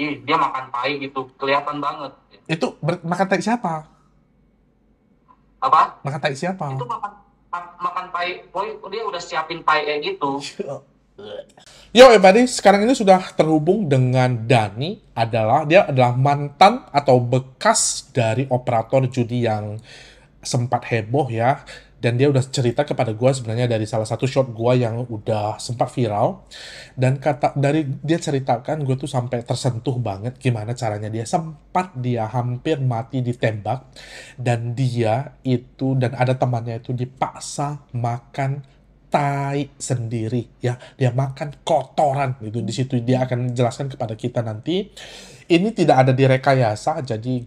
dia makan tai gitu, kelihatan banget. Itu makan tai siapa? Apa? Makan tai siapa? Itu makan tai, dia udah siapin tai kayak gitu. Yo everybody, sekarang ini sudah terhubung dengan Dani. Dia adalah mantan atau bekas dari operator judi yang sempat heboh ya. Dan dia udah cerita kepada gue sebenarnya dari salah satu shot gue yang udah sempat viral. Dan dari dia ceritakan, gue tuh sampai tersentuh banget gimana caranya dia hampir mati ditembak, dan dia itu dan ada temannya itu dipaksa makan tai sendiri ya, dia makan kotoran gitu. Di situ dia akan jelaskan kepada kita nanti. Ini tidak ada direkayasa, jadi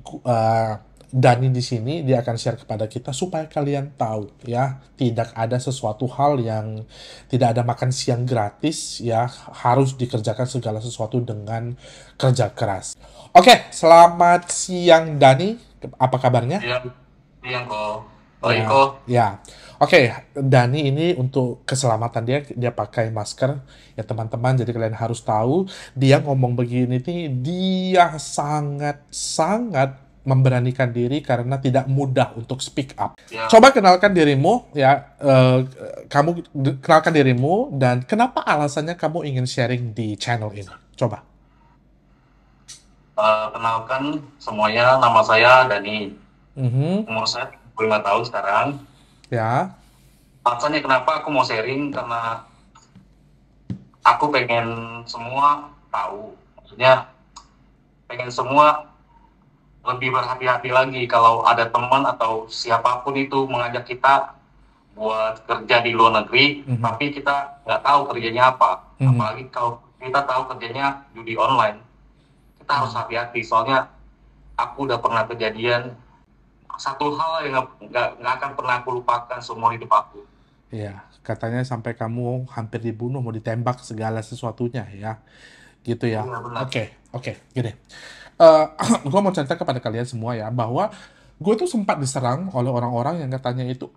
Dani di sini dia akan share kepada kita supaya kalian tahu ya, tidak ada sesuatu hal yang, tidak ada makan siang gratis ya, harus dikerjakan segala sesuatu dengan kerja keras. Oke, selamat siang Dani, apa kabarnya? Iya, iya kok. Baik Ya, kok. ya. Oke, Dani ini untuk keselamatan dia pakai masker ya teman-teman. Jadi kalian harus tahu, dia ngomong begini nih, dia sangat-sangat memberanikan diri karena tidak mudah untuk speak up. Ya, Coba kenalkan dirimu ya, kenalkan dirimu dan kenapa alasannya kamu ingin sharing di channel ini. Coba. kenalkan semuanya, nama saya Dani. Mhm. Umur saya 5 tahun sekarang. Ya. Alasannya kenapa aku mau sharing, karena aku pengen semua tahu. Maksudnya, pengen semua lebih berhati-hati lagi kalau ada teman atau siapapun itu mengajak kita buat kerja di luar negeri, Mhm. tapi kita nggak tahu kerjanya apa. Mhm. Apalagi kalau kita tahu kerjanya judi online, kita harus Mhm. hati-hati. Soalnya aku udah pernah kejadian satu hal yang nggak akan pernah aku lupakan seumur hidup aku. Iya, katanya sampai kamu hampir dibunuh, mau ditembak segala sesuatunya ya, gitu ya. Iya benar. Oke, gini. Eh, gue mau cerita kepada kalian semua ya, bahwa gue tuh sempat diserang oleh orang-orang yang katanya itu,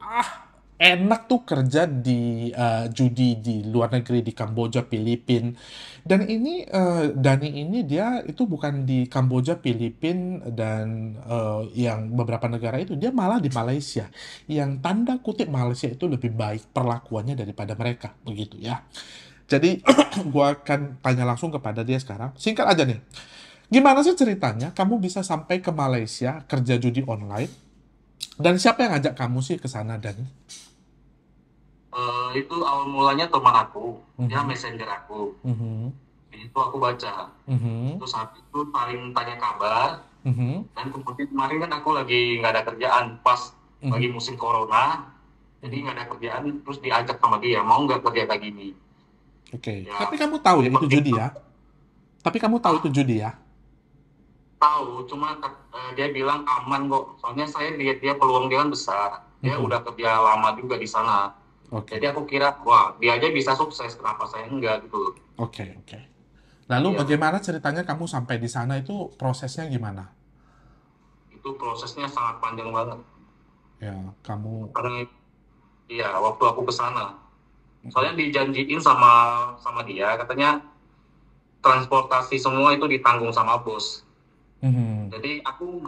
enak tuh kerja di judi di luar negeri, di Kamboja, Filipina. Dan ini Dani ini dia itu bukan di Kamboja, Filipina dan yang beberapa negara itu, dia malah di Malaysia. Yang tanda kutip Malaysia itu lebih baik perlakuannya daripada mereka, begitu ya. Jadi gue akan tanya langsung kepada dia sekarang. Singkat aja nih. Gimana sih ceritanya kamu bisa sampai ke Malaysia kerja judi online? Dan siapa yang ngajak kamu sih ke sana, Dani? Itu awal mulanya teman aku, dia Mhm. messenger aku. Mhm. Itu aku baca. Mhm. Terus habis itu paling tanya kabar. Mhm. Dan kemudian kemarin kan aku lagi nggak ada kerjaan, pas lagi Mhm. musim corona, jadi Mhm. nggak ada kerjaan, terus diajak sama dia, mau nggak kerja kayak gini. Oke. Tapi Ya, kamu tahu ya itu seperti judi ya? Tapi kamu tahu itu ah, judi ya? tahu, cuma dia bilang aman kok. Soalnya saya lihat dia peluang dia kan besar. Dia Mhm. udah kerja lama juga di sana. Oke. Jadi aku kira, wah dia aja bisa sukses, kenapa saya enggak gitu. Oke. Lalu Iya, bagaimana ceritanya kamu sampai di sana, itu prosesnya gimana? itu prosesnya sangat panjang banget. Ya, kamu. Karena iya, waktu aku ke sana, soalnya dijanjiin sama sama dia, katanya transportasi semua itu ditanggung sama bos. Mhm. Jadi aku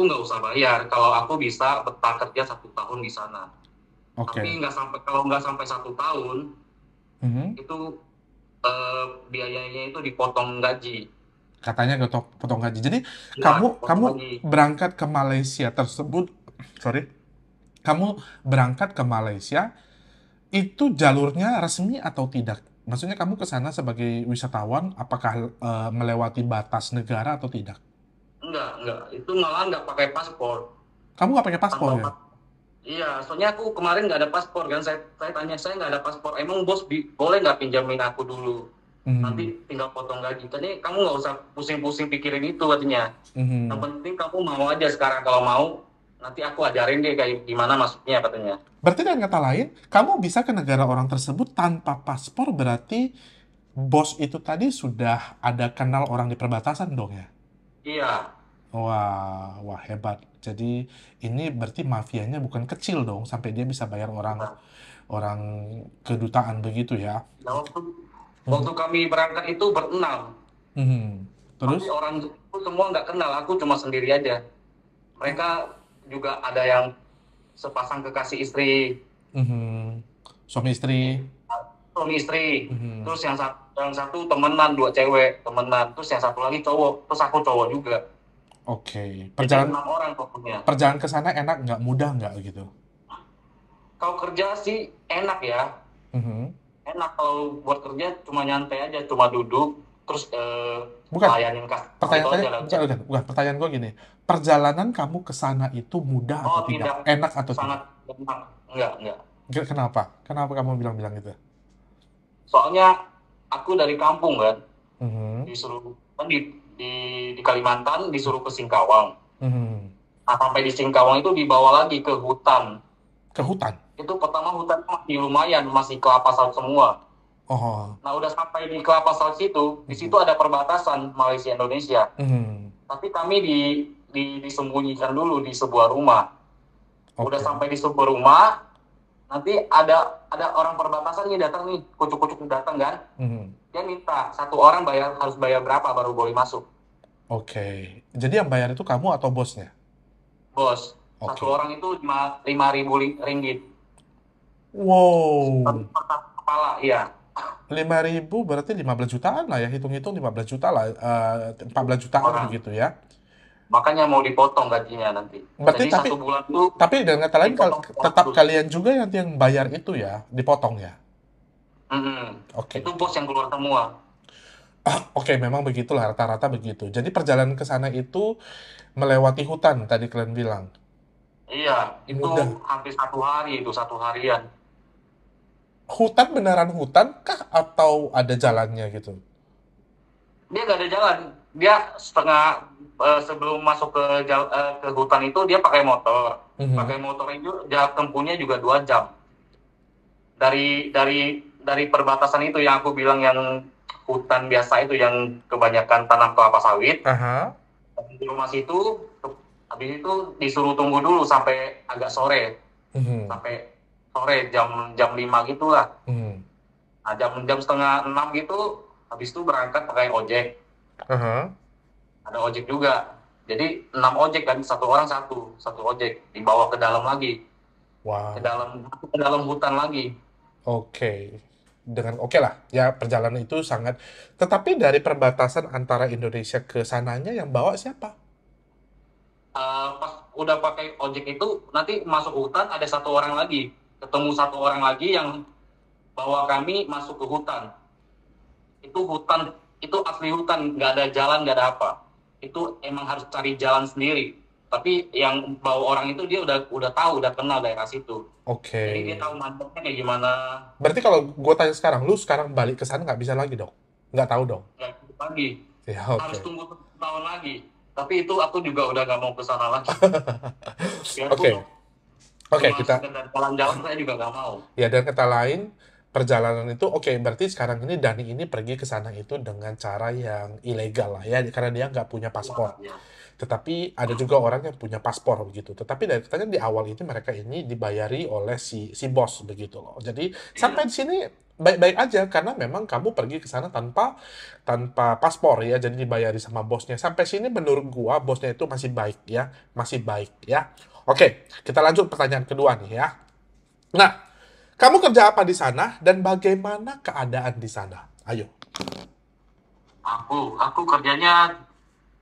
nggak usah bayar kalau aku bisa betah kerja 1 tahun di sana. Oke. Tapi nggak sampai, kalau nggak sampai 1 tahun Mhm. itu biayanya itu dipotong gaji. Katanya potong gaji. Jadi Ya, kamu dipotong kamu gaji. berangkat ke Malaysia tersebut, sorry, kamu berangkat ke Malaysia itu jalurnya resmi atau tidak? Maksudnya kamu ke sana sebagai wisatawan, apakah melewati batas negara atau tidak? Enggak. Itu malah nggak pakai paspor. Kamu nggak pakai paspor Tanpa ya? Iya, soalnya aku kemarin nggak ada paspor kan. Saya tanya, saya nggak ada paspor. Emang bos boleh nggak pinjamin aku dulu? Mhm. Nanti tinggal potong gaji. Tadi kamu nggak usah pusing-pusing pikirin itu katanya. Yang Mhm. penting kamu mau aja sekarang. Kalau mau, nanti aku ajarin deh kayak gimana masuknya katanya. Berarti dengan kata lain, kamu bisa ke negara orang tersebut tanpa paspor, berarti bos itu tadi sudah ada kenal orang di perbatasan dong ya? Iya. Wah, wah hebat. Jadi ini berarti mafianya bukan kecil dong, sampai dia bisa bayar orang Iya. orang kedutaan begitu ya. Nah, Oke. waktu kami berangkat itu berenam. Mhm. Tapi Terus? orang itu semua nggak kenal, aku cuma sendiri aja. Mereka juga ada yang sepasang kekasih istri, Mhm. Suami istri. suami istri. Mhm. Terus yang satu temenan, dua cewek temenan. Terus yang satu lagi cowok. Terus aku cowok juga. Oke. Jadi Perjalanan 6 orang pokoknya. perjalanan ke sana enak nggak? Mudah nggak gitu? Kalau kerja sih enak ya. Mhm. Enak kalau buat kerja cuma nyantai aja, cuma duduk. Terus Bukan. layanin customer itu Pertanyaan aja saya, lah. bukan. Pertanyaan gue gini. Perjalanan kamu ke sana itu mudah atau Oh tidak? tidak, Enak atau tidak? sangat enak. Enggak, enggak. Kenapa? Kenapa kamu bilang-bilang gitu? Soalnya aku dari kampung kan. Mhm. Disuruh kan di Kalimantan disuruh ke Singkawang. Mhm. Nah, sampai di Singkawang itu dibawa lagi ke hutan. Ke hutan? Itu pertama hutan masih lumayan, masih kelapa sawit semua. Oh. Nah, udah sampai di kelapa sawit situ, di situ Mhm. ada perbatasan Malaysia Indonesia. Mhm. Tapi kami disembunyikan dulu di sebuah rumah. Udah Oke. sampai di sebuah rumah, nanti ada orang perbatasan nih datang nih, kucuk-kucuk datang kan. Mhm. Dia minta satu orang harus bayar berapa baru boleh masuk. Oke. Jadi yang bayar itu kamu atau bosnya? Bos, satu Oke. orang itu 5.000 ringgit. Wow. Per kepala, iya. 5.000 berarti 15 jutaan lah ya. Hitung-hitung 15 juta lah. 14 jutaan Orang. begitu ya. Makanya mau dipotong gajinya nanti. Berarti Jadi tapi 1 bulan itu tapi dengan kata lain dipotong tetap 100. kalian juga nanti yang bayar itu ya, dipotong ya. Itu Oke. bos yang keluar semua. Oke, memang begitulah rata-rata begitu. Jadi perjalanan ke sana itu melewati hutan tadi kalian bilang. Iya, itu Mudah. hampir 1 hari, itu 1 harian. Hutan beneran hutan kah atau ada jalannya gitu? Dia gak ada jalan. Dia sebelum masuk ke hutan itu dia pakai motor. Mhm. Pakai motor itu jarak tempuhnya juga 2 jam. Dari perbatasan itu yang aku bilang yang hutan biasa itu yang kebanyakan tanam kelapa sawit. Aha. Di rumah situ, habis itu disuruh tunggu dulu sampai agak sore, Mhm. sampai sore jam jam 5 gitulah. Mhm. Nah, jam setengah 6 gitu, habis itu berangkat pakai ojek. Aha. Ada ojek juga. Jadi 6 ojek kan, satu orang satu ojek dibawa ke dalam lagi, ke Wow. dalam hutan lagi. Oke. Dengan oke lah, ya perjalanan itu sangat. Tetapi dari perbatasan antara Indonesia ke sananya yang bawa siapa? Pas udah pakai ojek itu nanti masuk hutan ada satu orang lagi, ketemu satu orang lagi yang bawa kami masuk ke hutan. Itu asli hutan, nggak ada jalan, nggak ada apa. Itu emang harus cari jalan sendiri. Tapi yang bawa orang itu dia udah tahu, udah kenal daerah situ. Oke. Jadi dia tahu manfaatnya kayak gimana. Berarti kalau gue tanya sekarang, lu sekarang balik ke sana nggak bisa lagi dong? Nggak tahu dong? Kayak gitu lagi. Ya, Harus oke. tunggu 1 tahun lagi. Tapi itu aku juga udah nggak mau ke sana lagi. Biarpun Oke. Oke, cuma kita sekedar jalan-jalan saya juga nggak mau. ya dan kata lain perjalanan itu oke, berarti sekarang ini Dani ini pergi ke sana itu dengan cara yang ilegal lah ya karena dia nggak punya paspor. Ya. Tetapi ada juga orang yang punya paspor begitu. Tetapi dari katanya di awal ini mereka ini dibayari oleh si bos begitu loh. Jadi sampai Iya. di sini baik-baik aja karena memang kamu pergi ke sana tanpa tanpa paspor ya. Jadi dibayari sama bosnya. Sampai sini menurut gua bosnya itu masih baik ya, masih baik ya. Oke, kita lanjut pertanyaan kedua nih ya. Nah, kamu kerja apa di sana dan bagaimana keadaan di sana? Ayo. Aku kerjanya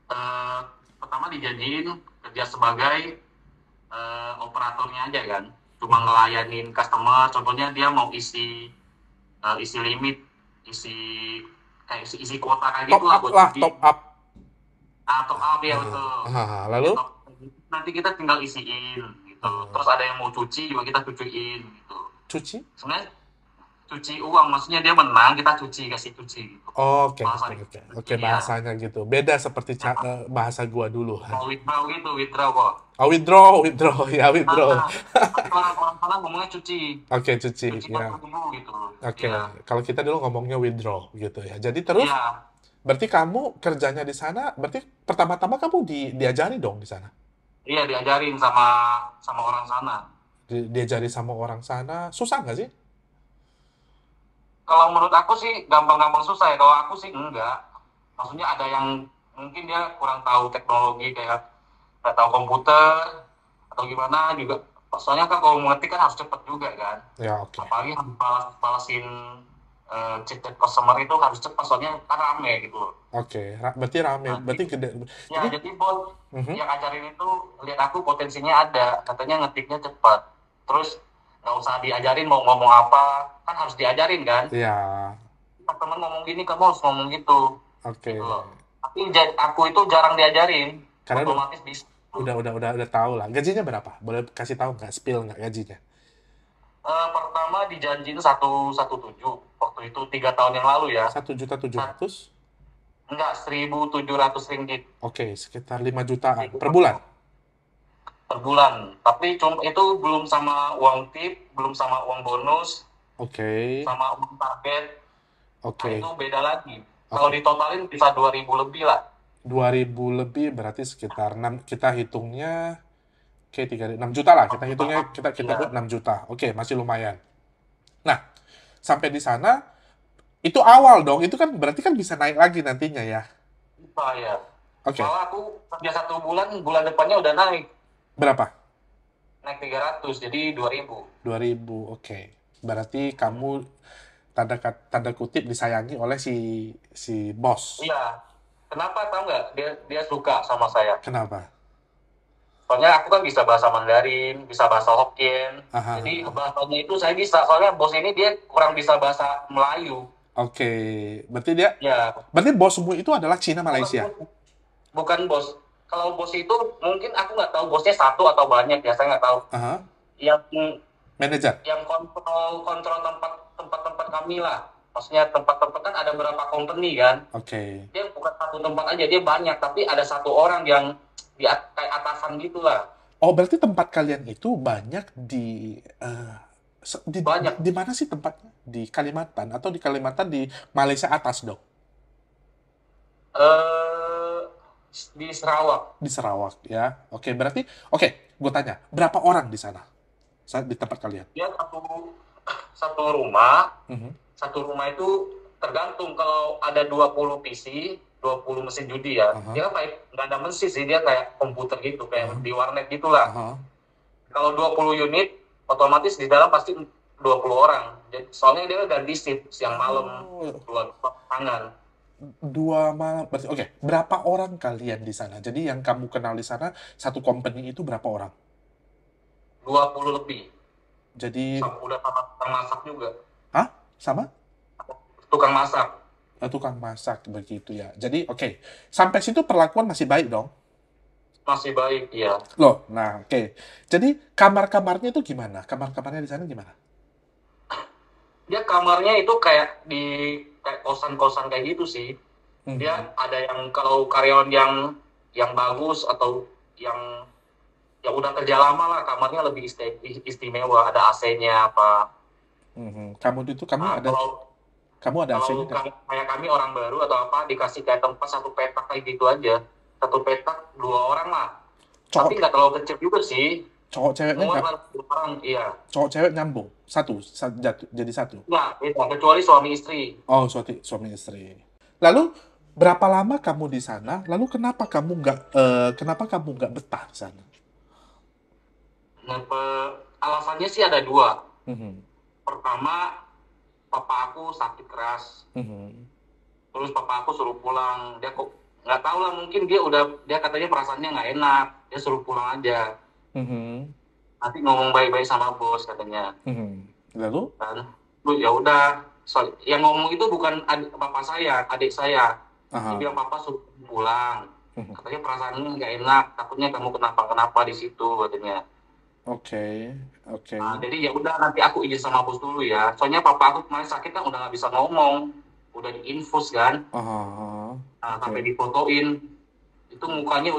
eh, pertama dijanjiin kerja sebagai operatornya aja kan. Cuma ngelayanin customer. Contohnya dia mau isi limit, isi isi kuota kayak Top gitu lah up buat lah, judi. top up. Top up ya betul. Lalu? Nanti kita tinggal isiin gitu. Terus ada yang mau cuci juga kita cuciin gitu. Cuci? Sebenarnya cuci uang, maksudnya dia menang kita kasih cuci gitu. Oke, Bahasa oke, ya. bahasanya gitu. Beda seperti bahasa gua dulu. Mau withdraw gitu, withdraw kok. Oh, withdraw, ya withdraw. Tapi orang-orang sana ngomongnya cuci. Oke, cuci, Cuci ya. dulu gitu. Oke, Iya. kalau kita dulu ngomongnya withdraw gitu ya. Jadi terus, Iya. berarti kamu kerjanya di sana, berarti pertama-tama kamu diajari dong di sana? Iya diajarin sama orang sana. Diajari sama orang sana, susah nggak sih? Kalau menurut aku sih gampang-gampang susah ya. Kalau aku sih enggak. Maksudnya ada yang mungkin dia kurang tahu teknologi, kayak nggak tahu komputer atau gimana juga. Soalnya kan kalau mengetik kan harus cepet juga kan, Ya, oke. apalagi harus balasin chat customer itu harus cepat, soalnya kan rame gitu loh. Oke, berarti rame, Nah, berarti gede. ya Jadi, jadi bos mhm, yang ngajarin itu lihat aku potensinya ada, katanya ngetiknya cepat, terus nggak usah diajarin mau ngomong apa, kan harus diajarin kan. ya, Teman ngomong gini kamu harus ngomong gitu, oke. gitu loh. Tapi aku itu jarang diajarin, Karena otomatis bisa. udah tahu lah. Gajinya berapa? Boleh kasih tahu nggak? Spill nggak gajinya? Pertama dijanjiin 117 waktu itu 3 tahun yang lalu ya. 1.700.000? Enggak, 1.700 ringgit Oke, sekitar 5 jutaan per bulan. per bulan. Tapi itu belum sama uang tip, belum sama uang bonus, Oke, sama uang target. Nah oke, itu beda lagi. Kalau oke. ditotalin bisa 2.000 lebih lah. 2.000 lebih berarti sekitar 6, kita hitungnya, oke, 6 juta lah. Kita hitungnya, kita buat Iya, 6 juta. Oke, masih lumayan. Nah, sampai di sana, itu awal dong. Itu kan berarti kan bisa naik lagi nantinya ya. bisa ya. Oke, Malah aku kerja 1 bulan, bulan depannya udah naik. berapa? Naik 300, jadi 2.000. 2.000, oke. Berarti kamu tanda kutip disayangi oleh si bos. Iya. Kenapa tahu nggak? Dia suka sama saya. Kenapa? Soalnya aku kan bisa bahasa Mandarin, bisa bahasa Hokkien. Aha, Jadi aha. bahasanya itu saya bisa. Soalnya bos ini dia kurang bisa bahasa Melayu. Oke, berarti dia, Ya, berarti bosmu itu adalah Cina bukan Malaysia. bos. Bukan bos. Kalau bos itu mungkin aku nggak tahu bosnya satu atau banyak ya, saya nggak tahu. Aha, Yang manajer. yang kontrol kontrol tempat kami lah. Maksudnya tempat-tempat kan ada berapa company kan. Oke. Dia bukan satu tempat aja, dia banyak. Tapi ada satu orang yang kayak atasan gitulah. Oh, berarti tempat kalian itu banyak di Banyak. di mana sih tempatnya? Di Kalimantan atau di Kalimantan di Malaysia atas dong? eh di Sarawak. Di Sarawak ya. Oke, berarti oke, gue tanya, berapa orang di sana? Di tempat kalian? Dia satu satu rumah. Mhm. Satu rumah itu tergantung, kalau ada 20 PC, 20 mesin judi ya. Aha, Dia kan kayak nggak ada mesin sih, dia kayak komputer gitu, kayak aha, di warnet gitulah. aha. Kalau 20 unit, otomatis di dalam pasti 20 orang. Soalnya dia ganti shift, siang malam, Oh, dua tangan. 2 malam. Berarti oke, berapa orang kalian di sana? Jadi yang kamu kenal di sana, satu company itu berapa orang? 20 lebih. Jadi, Udah sama tukang masak juga. hah? Sama? Tukang masak. Tukang masak begitu ya. Jadi oke, sampai situ perlakuan masih baik dong. Masih baik, ya. Loh, nah oke. Jadi kamar-kamarnya itu gimana? Kamar-kamarnya di sana gimana? Dia kamarnya itu kayak kosan-kosan kayak gitu sih. Dia Mhm. ada yang kalau karyawan yang bagus atau yang udah kerja lama lah, kamarnya lebih istimewa, ada AC-nya apa. Mhm. Kamu itu kamu Nah, ada kamu ada AC-nya nggak? kayak kami orang baru atau apa, dikasih kayak tempat satu petak kayak gitu aja. Satu petak 2 orang lah. Tapi Cowok nggak terlalu kecil juga sih. cowok ceweknya Muat nggak? lah 2 orang, iya. Cowok cewek nyambung satu, jatuh jadi satu. Nggak, beda, kecuali suami istri. Oh, suami istri. Lalu berapa lama kamu di sana? Lalu kenapa kamu nggak betah di sana? Nah, alasannya sih ada dua. Mhm. Pertama, papa aku sakit keras. Mhm. Terus papa aku suruh pulang. Dia kok nggak tahu lah, mungkin dia katanya perasaannya nggak enak. Dia suruh pulang aja. Mhm. Nanti ngomong baik-baik sama bos katanya. Mhm. Lalu? Kan, ya udah. Yang ngomong itu bukan bapak saya, adik saya. Dia Aha. bilang papa suruh pulang. Mhm. Katanya perasaannya nggak enak. Takutnya kamu kenapa-kenapa di situ katanya. Oke, oke. Nah, jadi ya udah, nanti aku izin sama bos dulu ya. Soalnya papa aku kemarin sakit kan udah nggak bisa ngomong, udah diinfus kan. Aha, Nah, oke. sampai difotoin, itu mukanya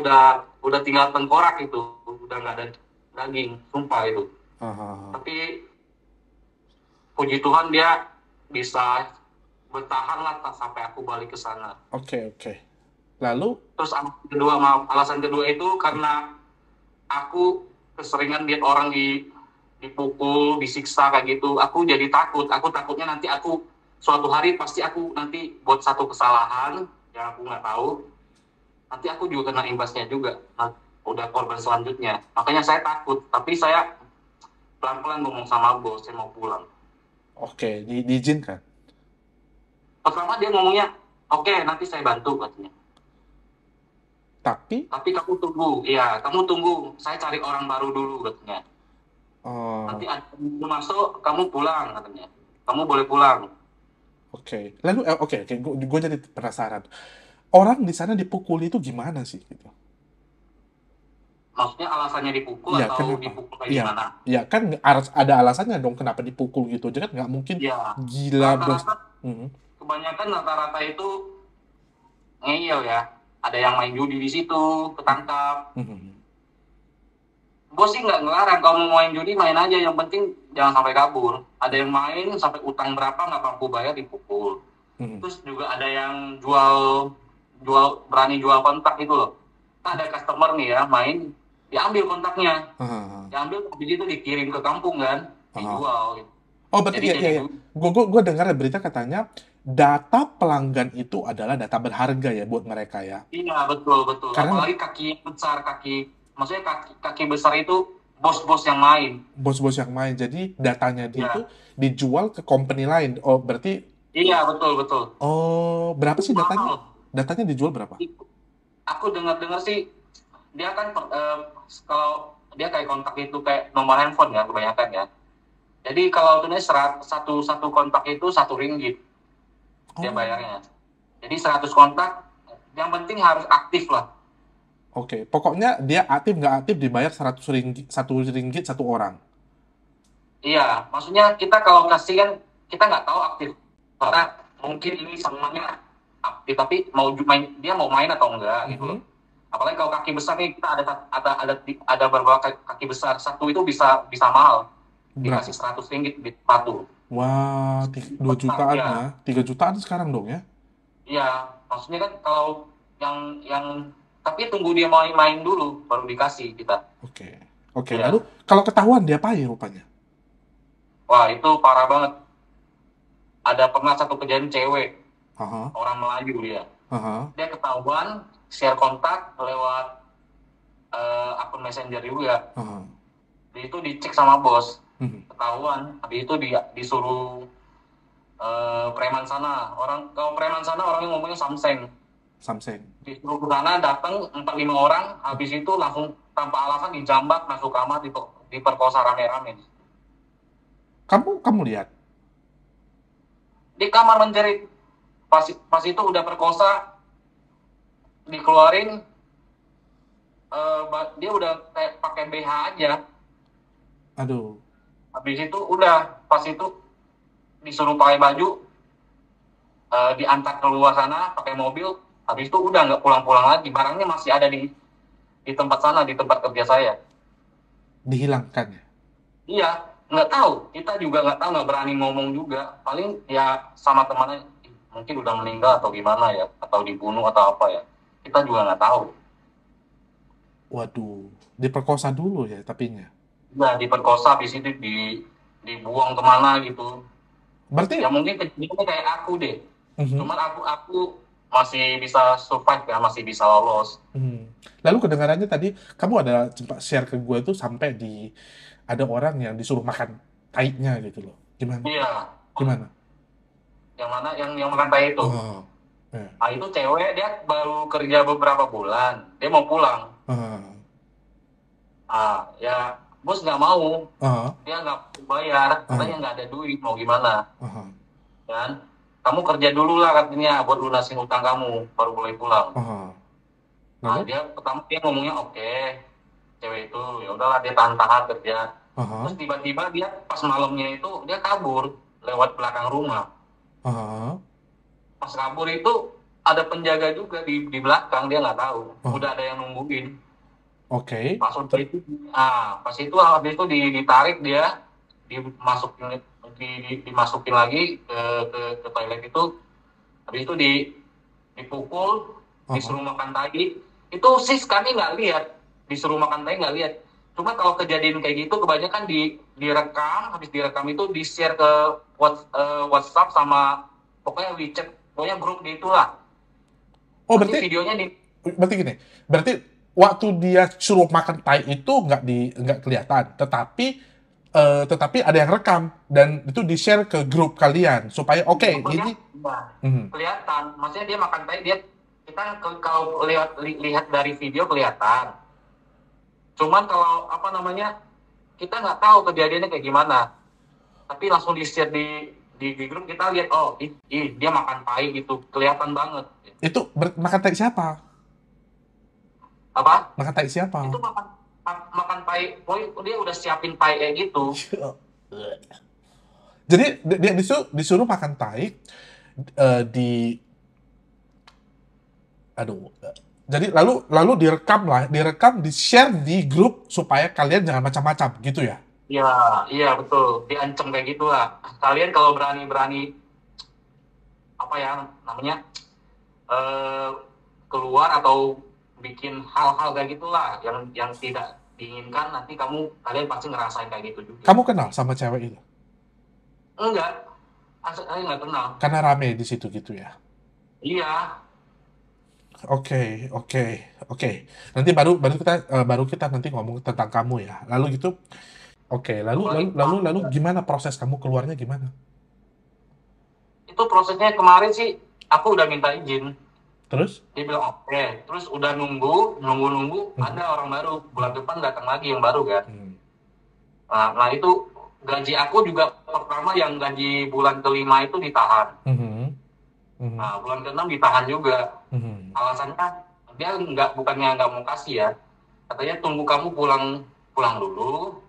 udah tinggal tengkorak itu, udah nggak ada daging, sumpah itu. Aha. Tapi puji Tuhan dia bisa bertahan lah sampai aku balik ke sana. Oke, oke. Lalu, Terus alasan kedua itu karena aku keseringan lihat orang dipukul, disiksa kayak gitu. Aku jadi takut. Aku takutnya nanti suatu hari pasti aku nanti buat satu kesalahan yang aku nggak tahu. nanti aku juga kena imbasnya juga. Nah, udah korban selanjutnya. Makanya saya takut, tapi saya pelan-pelan ngomong sama bos, saya mau pulang. Oke, diizinkan. Pertama dia ngomongnya, oke, nanti saya bantu katanya. Tapi, Tapi kamu tunggu, iya, kamu tunggu, saya cari orang baru dulu katanya. eh, Nanti ada yang masuk, kamu pulang katanya. Kamu boleh pulang. oke. Lalu, oke, gue jadi penasaran. Orang di sana dipukuli itu gimana sih gitu? Maksudnya alasannya dipukul Iya, atau kenapa? dipukul kayak Iya, gimana? iya kan harus ada alasannya dong kenapa dipukul gitu aja kan nggak mungkin Ya, gila bos. rata-rata, Mhm, kebanyakan rata-rata itu ngeyel ya. Ada yang main judi di situ, ketangkap. mhm. Gue sih nggak ngelarang kalau mau main judi main aja, yang penting jangan sampai kabur. Ada yang main sampai utang berapa nggak mampu bayar dipukul. Mhm. Terus juga ada yang jual jual berani jual kontak itu loh. Nah, ada customer nih ya main, diambil kontaknya, Aha, diambil habis itu dikirim ke kampung kan, aha. dijual gitu. Oh berarti Jadi ya, jadi ya, ya. Gue dengar berita katanya data pelanggan itu adalah data berharga ya buat mereka ya. iya betul betul. Karena Apalagi kaki besar, maksudnya kaki besar itu bos-bos yang main. bos-bos yang main, jadi datanya dia itu Iya, dijual ke company lain. Oh berarti, iya betul betul. oh berapa Itu sih datanya? mahal. Datanya dijual berapa? Aku dengar-dengar sih dia kan kalau dia kayak kontak itu kayak nomor handphone ya kebanyakan ya. Jadi kalau tulis satu satu kontak itu RM1 dia Oh, bayarnya. Jadi 100 kontak, yang penting harus aktif lah. oke. Pokoknya dia aktif nggak aktif dibayar 100 ringgit, satu orang. Iya, maksudnya kita kalau kasih kan kita nggak tahu aktif karena mungkin ini semuanya aktif tapi dia mau main atau enggak gitu loh. Mhm. Apalagi kalau kaki besar nih kita ada beberapa kaki besar, satu itu bisa bisa mahal, dikasih Berapa? RM100 di satu. Wah, 2 Kontak jutaan ya. ya. 3 jutaan sekarang dong ya. Iya, maksudnya kan kalau yang tapi tunggu dia main-main dulu baru dikasih kita. Oke. Oke, lalu Iya. kalau ketahuan dia apa ya rupanya? Wah, itu parah banget. Ada pernah satu kejadian cewek, Aha, orang Melayu dia. aha, Dia ketahuan share kontak lewat akun Messenger juga. aha. Dia itu dicek sama bos. Mhm. Ketahuan, habis itu disuruh preman sana. Kalau preman sana orangnya ngomongnya Samseng. Samsung. Disuruh ke sana datang 4-5 orang, habis itu langsung tanpa alasan dijambak masuk kamar diperkosa rame-rame. Kamu lihat? Di kamar menjerit. Pas itu udah perkosa, dikeluarin, dia udah kayak pakai BH aja. Aduh. Habis itu udah pas itu disuruh pakai baju, diantar keluar sana pakai mobil. Habis itu udah nggak pulang-pulang lagi. Barangnya masih ada di tempat sana, di tempat kerja saya. Dihilangkan ya. Iya, nggak tahu. Kita juga nggak tahu, nggak berani ngomong juga. Paling ya sama temannya mungkin udah meninggal atau gimana ya, atau dibunuh atau apa ya. Kita juga nggak tahu. Waduh. Diperkosa dulu ya tapinya. Ya diperkosa, habis itu dibuang kemana gitu. Berarti, Ya mungkin kejadiannya kayak aku deh. mhm, Cuman aku masih bisa survive ya, masih bisa lolos. mhm. Lalu kedengarannya tadi kamu ada sempat share ke gue itu sampai ada orang yang disuruh makan taiknya gitu loh. Gimana? Iya, Gimana? yang mana yang makan tai itu. Oh. Ya. Nah itu cewek, dia baru kerja beberapa bulan, dia mau pulang. Ah. Ya bos nggak mau, Ah. dia nggak bayar, katanya Ah. nggak ada duit, mau gimana Ah. kan. Kamu kerja dulu lah katanya buat lunasin utang kamu, baru boleh pulang. Ah. Nah Lalu? dia pertama dia ngomongnya oke, cewek itu ya udahlah dia tahan-tahan kerja. Ah. Terus tiba-tiba dia pas malamnya itu dia kabur lewat belakang rumah. Ah. Pas kabur itu ada penjaga juga di belakang, dia nggak tahu, Ah. udah ada yang nungguin. Oke. Pas itu habis itu ditarik dia, dimasukin dimasukin lagi ke toilet itu. Habis itu dipukul, Ah. disuruh makan tai. Itu sis kami nggak lihat, disuruh makan tai nggak lihat. Cuma kalau kejadian kayak gitu kebanyakan direkam, habis direkam itu di share ke WhatsApp sama pokoknya WeChat, pokoknya grup gitulah. Oh Nanti berarti, videonya Berarti gini, berarti waktu dia suruh makan tai itu nggak kelihatan, tetapi ada yang rekam dan itu di-share ke grup kalian supaya oke ini. Nah, Mhm. kelihatan. Maksudnya dia makan tai, dia kita kalau lihat dari video kelihatan. Cuman kalau apa namanya, kita nggak tahu kejadiannya kayak gimana. Tapi langsung di-share di grup, kita lihat, oh dia makan tai gitu, kelihatan banget. Itu makan tai siapa? Apa? Makan tai siapa? Itu makan tai, boy, dia udah siapin tai kayak gitu. Jadi dia disuruh makan tai di aduh. Jadi lalu direkam di-share di grup supaya kalian jangan macam-macam gitu ya. Iya, iya betul. Diancam kayak gitu lah. Kalian kalau berani-berani apa ya namanya, eh, keluar atau bikin hal-hal kayak gitulah yang tidak diinginkan, nanti kalian pasti ngerasain kayak gitu juga. Kamu kenal sama cewek itu? Enggak, saya nggak kenal. Karena rame di situ gitu ya. Iya, Oke, oke, oke. Nanti baru kita nanti ngomong tentang kamu ya. Lalu gitu. Oke, apalagi lalu gimana proses kamu keluarnya gimana? itu prosesnya kemarin sih, aku udah minta izin. Terus? Dia bilang oke, terus udah nunggu, ada orang baru, bulan depan datang lagi yang baru kan. Nah itu gaji aku juga pertama, yang gaji bulan kelima itu ditahan. Nah bulan keenam ditahan juga. Alasannya dia bukannya nggak mau kasih ya, katanya tunggu kamu pulang pulang dulu,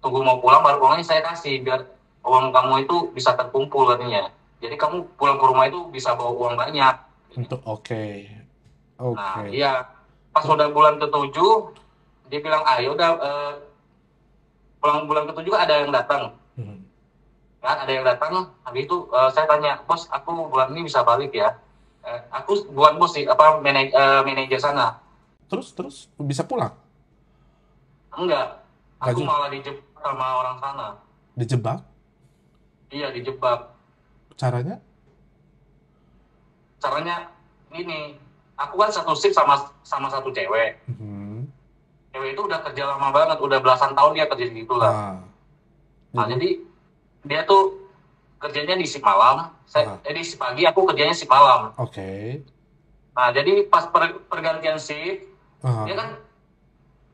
tunggu mau pulang baru uangnya saya kasih, biar uang kamu itu bisa terkumpul katanya. Jadi kamu pulang ke rumah itu bisa bawa uang banyak. Oke, Nah oke. iya, pas udah bulan ketujuh dia bilang udah, pulang bulan ketujuh ada yang datang. Kan ada yang datang, habis itu saya tanya, bos aku bulan ini bisa balik ya? Aku buat bos sih, apa manajer sana. Terus bisa pulang? Enggak, Nggak aku juga. malah dijebak sama orang sana. Dijebak? Iya dijebak. Caranya? Caranya gini, aku kan satu shift sama satu cewek. Cewek itu udah kerja lama banget, udah belasan tahun dia kerja di situ lah. Nah jadi dia tuh kerjanya di shift malam, di shift pagi, aku kerjanya shift malam. Oke. Nah jadi pas pergantian shift, dia kan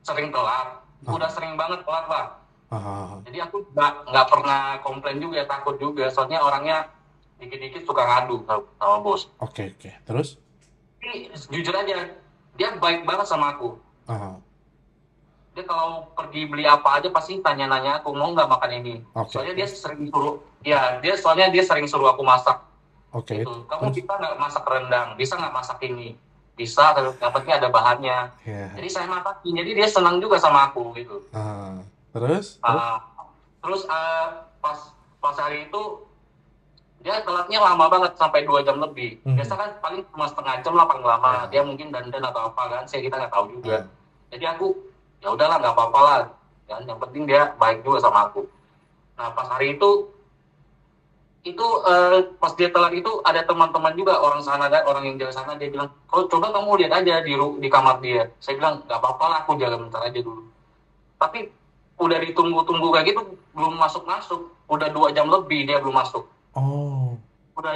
sering telat, udah sering banget telat lah. Jadi aku nggak pernah komplain juga, takut juga, soalnya orangnya dikit-dikit suka ngadu sama bos. Oke. Terus? Tapi jujur aja, dia baik banget sama aku. Dia kalau pergi beli apa aja pasti tanya-nanya aku, mau nggak makan ini. Soalnya dia sering suruh, soalnya dia sering suruh aku masak. Oke. Gitu. Kamu bisa nggak masak rendang? Bisa nggak masak ini? Bisa, yang penting ada bahannya. Jadi saya masakin, jadi dia senang juga sama aku gitu. Terus? Terus pas hari itu dia telatnya lama banget, sampai 2 jam lebih. Biasa kan paling cuma setengah jam lah paling lama. Dia mungkin dandan atau apa kan, kita nggak tahu juga. Jadi aku ya udahlah nggak apa-apa lah. Yang penting dia baik juga sama aku. Nah pas hari itu pas dia telat itu ada teman-teman juga orang sana kan, orang yang jaga sana, dia bilang, "Oh, coba kamu lihat aja di kamar dia." Saya bilang, "Nggak apa-apa lah, aku jaga bentar aja dulu." Tapi udah ditunggu-tunggu kayak gitu belum masuk. Udah 2 jam lebih dia belum masuk. Udah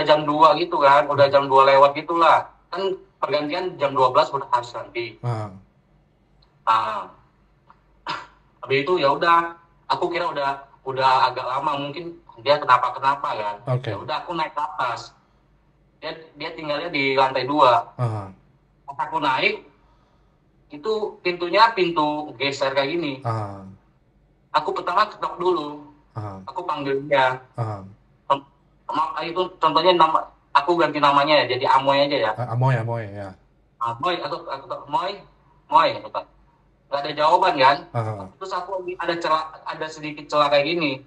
jam 2 gitu kan, udah jam 2 lewat gitulah. Kan pergantian jam 12 udah harus nanti. Habis itu ya udah, aku kira udah agak lama, mungkin dia kenapa kan. Ya udah aku naik ke atas. Dia tinggalnya di lantai 2. Pas aku naik, itu pintunya pintu geser kayak gini. Aku pertama ketok dulu. Aku panggil dia. Itu contohnya aku ganti namanya ya, jadi Amoy aja ya. Amoy ya. Amoy, aku Moy, nggak ada jawaban kan. Terus aku ada sedikit celah kayak gini,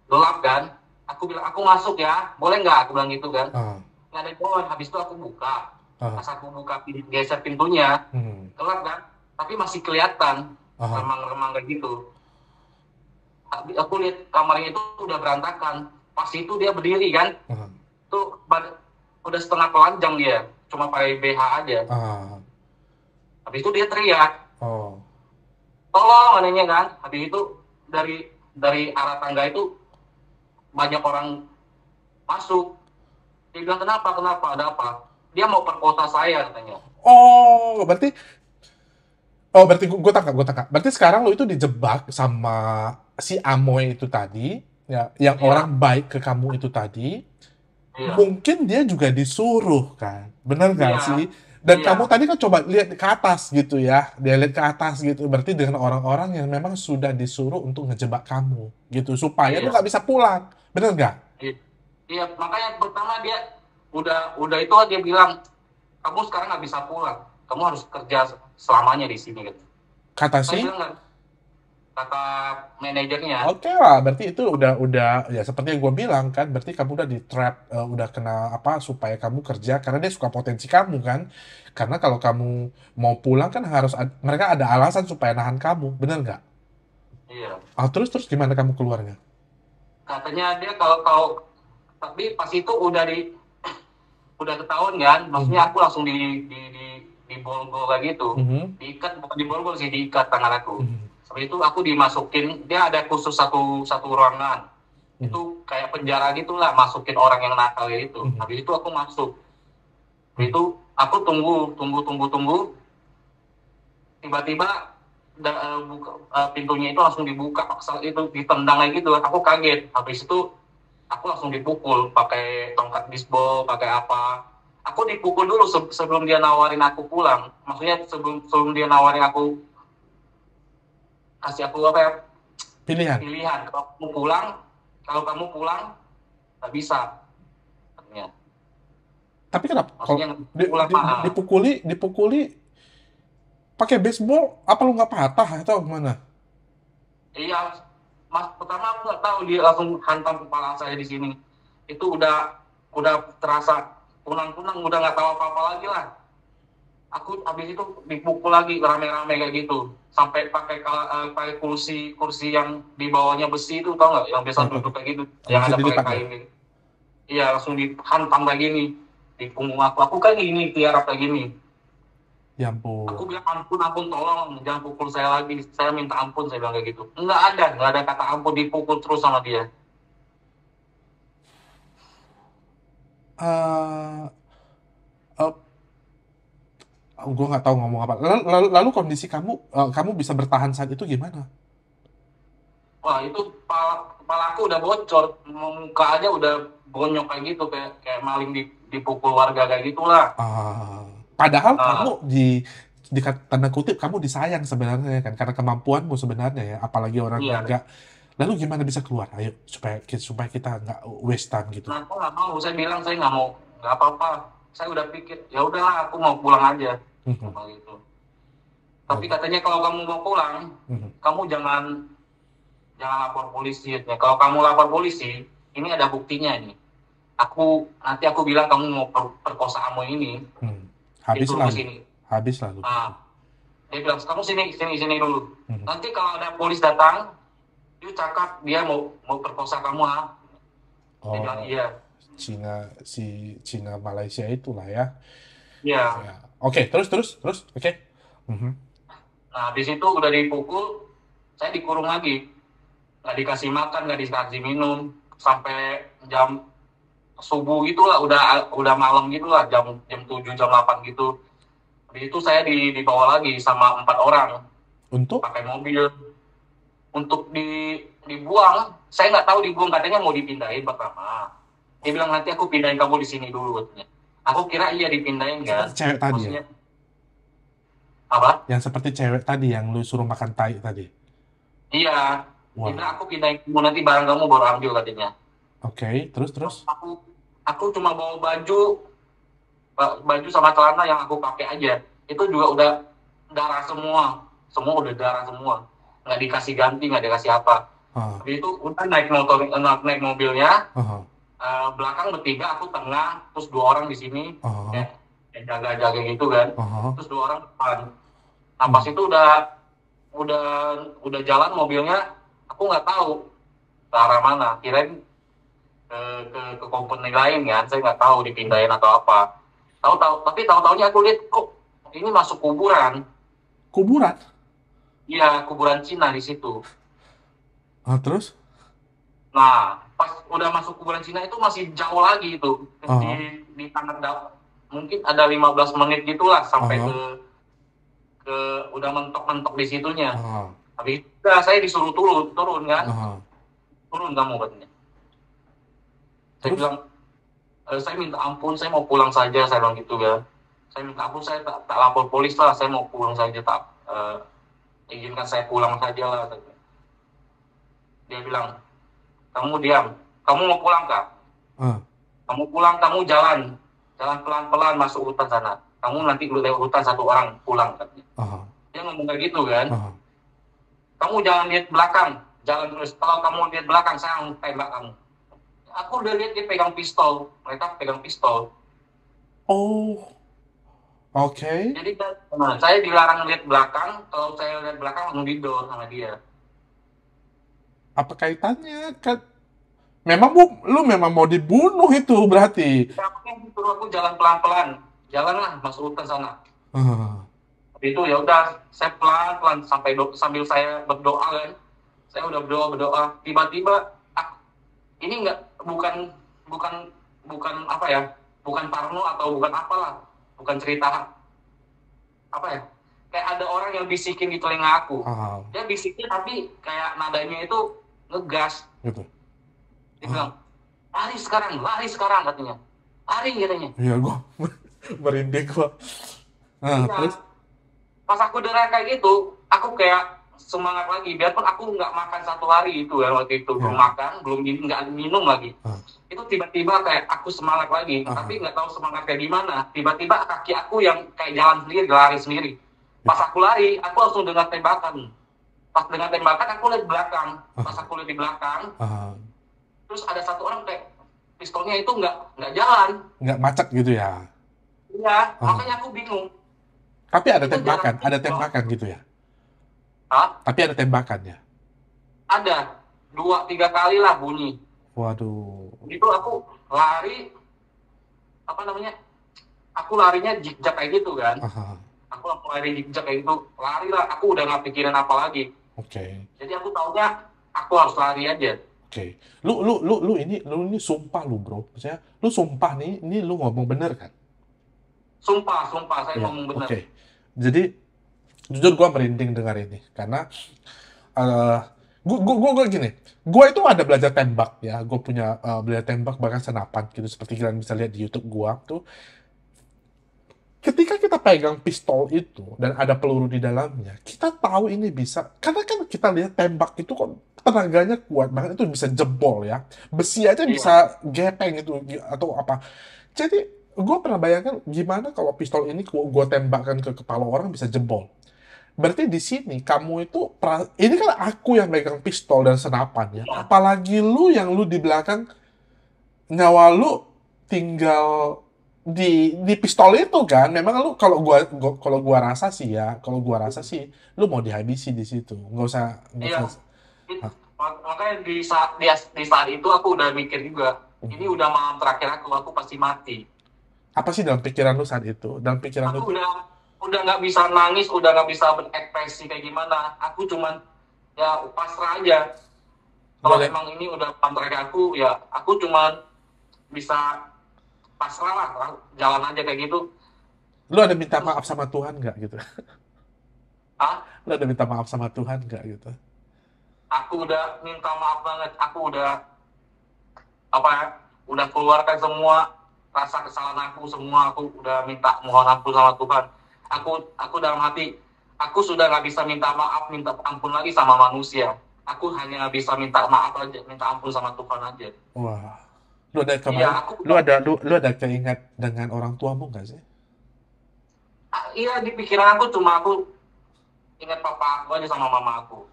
gelap kan. Aku bilang, aku masuk ya, boleh nggak, aku bilang gitu kan. Nggak ada jawaban. Habis itu aku buka. Pas aku buka geser pintunya, gelap kan, tapi masih kelihatan remang-remang kayak gitu. Aku lihat kamarnya itu udah berantakan. Pas itu dia berdiri kan, tuh udah setengah telanjang dia. cuma pakai BH aja. Ah, Habis itu dia teriak, oh, tolong anehnya kan. Habis itu dari arah tangga itu banyak orang masuk. Dia bilang kenapa, ada apa? Dia mau perkosa saya katanya. oh, berarti, oh, berarti gue tangkap, gue tangkap. Berarti sekarang lo itu dijebak sama si Amoy itu tadi, ya, yang orang Iya, baik ke kamu itu tadi. iya, Mungkin dia juga disuruh kan, bener gak iya, sih? Dan iya, kamu tadi kan coba lihat ke atas gitu ya, dia lihat ke atas gitu, berarti dengan orang-orang yang memang sudah disuruh untuk ngejebak kamu gitu, supaya lu iya, nggak bisa pulang, bener nggak? iya. Iya, makanya pertama dia udah itu dia bilang kamu sekarang nggak bisa pulang, kamu harus kerja selamanya di sini gitu. Kata Saya si, bilang nggak, kata manajernya. oke lah, berarti itu udah ya seperti yang gue bilang kan, berarti kamu udah di trap, udah kena apa supaya kamu kerja karena dia suka potensi kamu kan, karena kalau kamu mau pulang kan harus mereka ada alasan supaya nahan kamu, bener nggak? Iya, Ah, terus terus gimana kamu keluarnya? katanya dia kalau kalau tapi pas itu udah ketahuan kan, maksudnya Mhm, aku langsung di borgol kayak gitu, mhm, diikat bukan di borgol sih, diikat tangan aku. mhm, Setelah itu aku dimasukin, dia ada khusus satu satu ruangan, mhm, itu kayak penjara gitulah, masukin orang yang nakal gitu. mhm, Habis itu aku masuk, habis mhm. itu aku tunggu, tiba-tiba pintunya itu langsung dibuka, itu ditendang lagi gitu, aku kaget. Habis itu aku langsung dipukul pakai tongkat bisbol, pakai apa. Aku dipukul dulu sebelum dia nawarin aku pulang. Maksudnya sebelum dia nawarin aku, kasih aku apa ya, Pilihan. pilihan. Kalau kamu pulang nggak bisa, katanya. Tapi kenapa kalau Maksudnya pulang mahal. dipukuli dipukuli pakai baseball, apa lu nggak patah atau gimana? Iya, mas, pertama aku nggak tahu dia langsung hantam kepala saya di sini. Itu udah terasa kunang-kunang, udah nggak tahu apa-apa lagi lah. Aku habis itu dipukul lagi rame-rame kayak gitu, sampai pakai kursi kursi yang di bawahnya besi itu, tau nggak, yang biasa Oke. duduk kayak gitu, Oh, yang bisa ada pakai dilipat ya? kain gitu. Iya, langsung dihantam kayak gini di punggung aku kan gini, tiarap kayak gini. Ya Aku ampun. bilang ampun, ampun, tolong jangan pukul saya lagi, saya minta ampun, saya bilang kayak gitu. Nggak ada kata ampun, dipukul terus sama dia. Eh, eh, gue nggak tahu ngomong apa. Lalu kondisi kamu, kamu bisa bertahan saat itu gimana? Wah, itu kepala aku udah bocor, muka aja udah bonyok kayak gitu, kayak kayak maling dipukul warga kayak gitulah. Ah, padahal kamu Nah, di tanda kutip kamu disayang sebenarnya kan karena kemampuanmu sebenarnya ya, apalagi orang yang iya. nggak. Lalu gimana bisa keluar? Ayo supaya kita nggak waste time gitu. Nah, aku nggak mau. Saya bilang saya nggak mau, nggak apa-apa. Saya udah pikir, ya udahlah, aku mau pulang aja. Mhm. Sama gitu. Tapi Oke. katanya kalau kamu mau pulang, Mhm. kamu jangan jangan lapor polisi. Ya. Kalau kamu lapor polisi, ini ada buktinya nih. Nanti aku bilang kamu mau perkosa kamu ini, Hmm. itu Habis ke lalu, sini. habis lalu. Nah, dia bilang kamu sini dulu. Mhm. Nanti kalau ada polis datang, dia cakap dia mau perkosa kamu, ah. Dia bilang Oh, iya. Cina Malaysia itulah ya. Iya. Ya. Oke, terus terus terus. Oke. Mhm. Nah, habis itu udah dipukul, saya dikurung lagi. Nggak dikasih makan, nggak dikasih minum, sampai jam subuh gitulah, udah malam gitulah, jam jam 7 jam 8 gitu. Habis itu saya dibawa lagi sama 4 orang Untuk pakai mobil untuk dibuang. Saya nggak tahu dibuang, katanya mau dipindahin pertama. Dia bilang nanti aku pindahin kamu di sini dulu, katanya. Aku kira iya dipindahin seperti kan. cewek tadi ya, Maksudnya apa? yang seperti cewek tadi yang lu suruh makan tai tadi. Iya. Dia bilang Wah. aku pindahin kamu, nanti barang kamu baru ambil, katanya. Oke, terus terus. Aku cuma bawa baju sama celana yang aku pakai aja. Itu juga udah darah semua udah darah semua. Nggak dikasih ganti, nggak dikasih apa. Ah, Habis itu udah naik mobilnya, ah, belakang bertiga, aku tengah, terus 2 orang di sini, ah, kayak jaga-jaga gitu kan. ah. Terus 2 orang depan. Nah, pas Hmm. itu udah udah jalan mobilnya, aku nggak tahu ke arah mana. Kirain ke company lain kan, saya nggak tahu dipindahin atau apa. Tapi tahu-taunya aku lihat kok ini masuk kuburan. Kuburan? Iya, kuburan Cina di situ. Ah, terus? Nah, pas udah masuk kuburan Cina itu masih jauh lagi itu Ah, di tangan mungkin ada 15 menit gitulah sampai ah, ke udah mentok-mentok di situnya. ah, Tapi udah saya disuruh turun kan, ah. turun kamu katanya. Saya Terus? bilang, saya minta ampun, saya mau pulang saja, saya bilang gitu kan. Saya minta ampun, saya tak lapor polis lah, saya mau pulang saja, tak izinkan saya pulang saja lah. Dia bilang, kamu diam, kamu mau pulang kak? Ah, Kamu pulang, kamu jalan pelan-pelan masuk hutan sana. Kamu nanti lewat hutan satu orang pulang katanya. ah, Dia ngomong kayak gitu kan. ah. Kamu jangan lihat belakang, jalan terus. Kalau kamu lihat belakang, saya akan tembak kamu. Aku udah lihat dia pegang pistol, mereka pegang pistol. Oh, oke. Jadi nah, saya dilarang lihat belakang. Kalau saya lihat belakang langsung didor sama dia. Apa kaitannya? Kan memang lu memang mau dibunuh itu berarti. Tapi suruh aku jalan pelan-pelan, jalanlah masuk hutan sana. Ah, Itu ya udah, saya pelan-pelan sambil saya berdoa kan. Saya udah berdoa. Tiba-tiba ini nggak bukan bukan bukan apa ya? Bukan parno atau bukan apalah. Bukan cerita apa ya? Kayak ada orang yang bisikin di telinga aku. ah, Dia bisikin tapi kayak nadanya itu ngegas. gitu. Dia Ah, bilang, lari sekarang katanya. Lari katanya. iya gua merinding gua. Ah, Iya, terus? pas aku dengar kayak gitu, aku kayak semangat lagi. Biarpun aku nggak makan satu hari itu ya waktu itu, belum Ya. makan, belum minum, nggak minum lagi. Ah, Itu tiba-tiba kayak aku semangat lagi, tapi ah, nggak tahu semangat kayak gimana. Tiba-tiba kaki aku yang kayak jalan sendiri, lari sendiri. Pas gitu. aku lari, aku langsung dengar tembakan. Pas dengar tembakan, aku lihat belakang. Pas Ah, aku lihat di belakang, ah. terus ada satu orang kayak pistolnya itu nggak jalan. Nggak macet gitu ya. Iya, Ah. makanya aku bingung. Tapi Itu jalan ada loh. tembakan gitu ya. Hah? Tapi ada tembakan ya. Ada 2-3 kali lah bunyi. Waduh. Itu aku lari, apa namanya? Aku larinya zigzag kayak gitu kan. Ah, Aku langsung lari zigzag kayak gitu. Lari lah, aku udah nggak pikirin apa lagi. oke. Jadi aku taunya aku harus lari aja. Oke. Lu ini sumpah lu, Bro. Maksudnya lu sumpah nih, ini lu ngomong bener kan? Sumpah, saya Iya, ngomong bener. oke. Jadi jujur gua merinding dengar ini karena eh gua gini, gua itu ada belajar tembak ya. Gua punya belajar tembak bahkan senapan gitu seperti kalian bisa lihat di YouTube gua tuh. Ketika kita pegang pistol itu dan ada peluru di dalamnya, kita tahu ini bisa, karena kan kita lihat tembak itu kok tenaganya kuat banget, itu bisa jebol ya. Besi aja Iya, bisa gepeng itu atau apa. Jadi gue pernah bayangkan gimana kalau pistol ini gue tembakkan ke kepala orang bisa jebol. Berarti di sini kamu itu ini kan aku yang megang pistol dan senapan ya. iya, Apalagi lu yang lu di belakang, nyawa lu tinggal di pistol itu kan. Memang lu kalau gua rasa sih ya, kalau gua rasa sih lu mau dihabisi di situ. Nggak iya. usah. It- Hah, Makanya di saat itu aku udah mikir juga. Ini udah malam terakhir aku pasti mati. apa sih dalam pikiran lu saat itu? Dalam pikiran lu Aku tuh udah nggak bisa nangis, udah nggak bisa berekspresi kayak gimana. Aku cuman ya pasrah aja. lu Kalau ada emang ini udah kontrak aku, ya aku cuman bisa pasrah lah, jalan aja kayak gitu. lu ada minta Terus maaf sama Tuhan nggak gitu? ah Lu ada minta maaf sama Tuhan nggak gitu? aku udah minta maaf banget, aku udah apa ya, udah keluarkan semua rasa kesalahan aku, semua aku udah minta mohon ampun sama Tuhan. Aku dalam hati, aku sudah nggak bisa minta maaf, minta ampun lagi sama manusia. Aku hanya bisa minta maaf aja, minta ampun sama Tuhan aja. Wah, lu ada Iya, kemarin, aku udah, lu ada keingat dengan orang tuamu nggak sih? iya di pikiran aku cuma aku ingat papa aku aja sama mama aku.